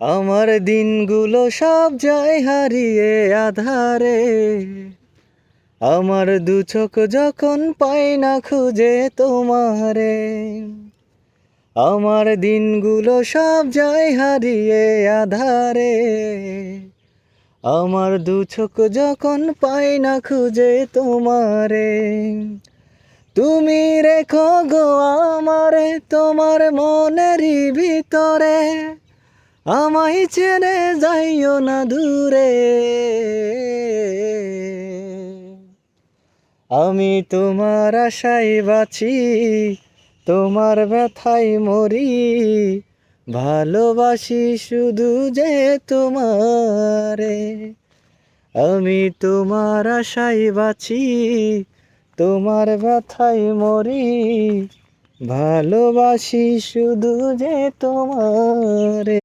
আমার দিনগুলো সব যায় হারিয়ে আধারে, আমার দু চোখ যখন পায় না খুঁজে তোমারে। আমার দিনগুলো সব যায় হারিয়ে আধারে, আমার দু চোখ যখন পায় না খুঁজে তোমারে। তুমি রেখো গো আমারে তোমার মনেরই ভিতরে, আমায় ছেড়ে যাইও না দূরে। আমি তোমার আশায় বাঁচি, তোমার ব্যথায় মরি, ভালোবাসি শুধু যে তোমারে। আমি তোমার আশায় বাঁচি, তোমার ব্যথায় মরি, ভালোবাসি শুধু যে তোমারে।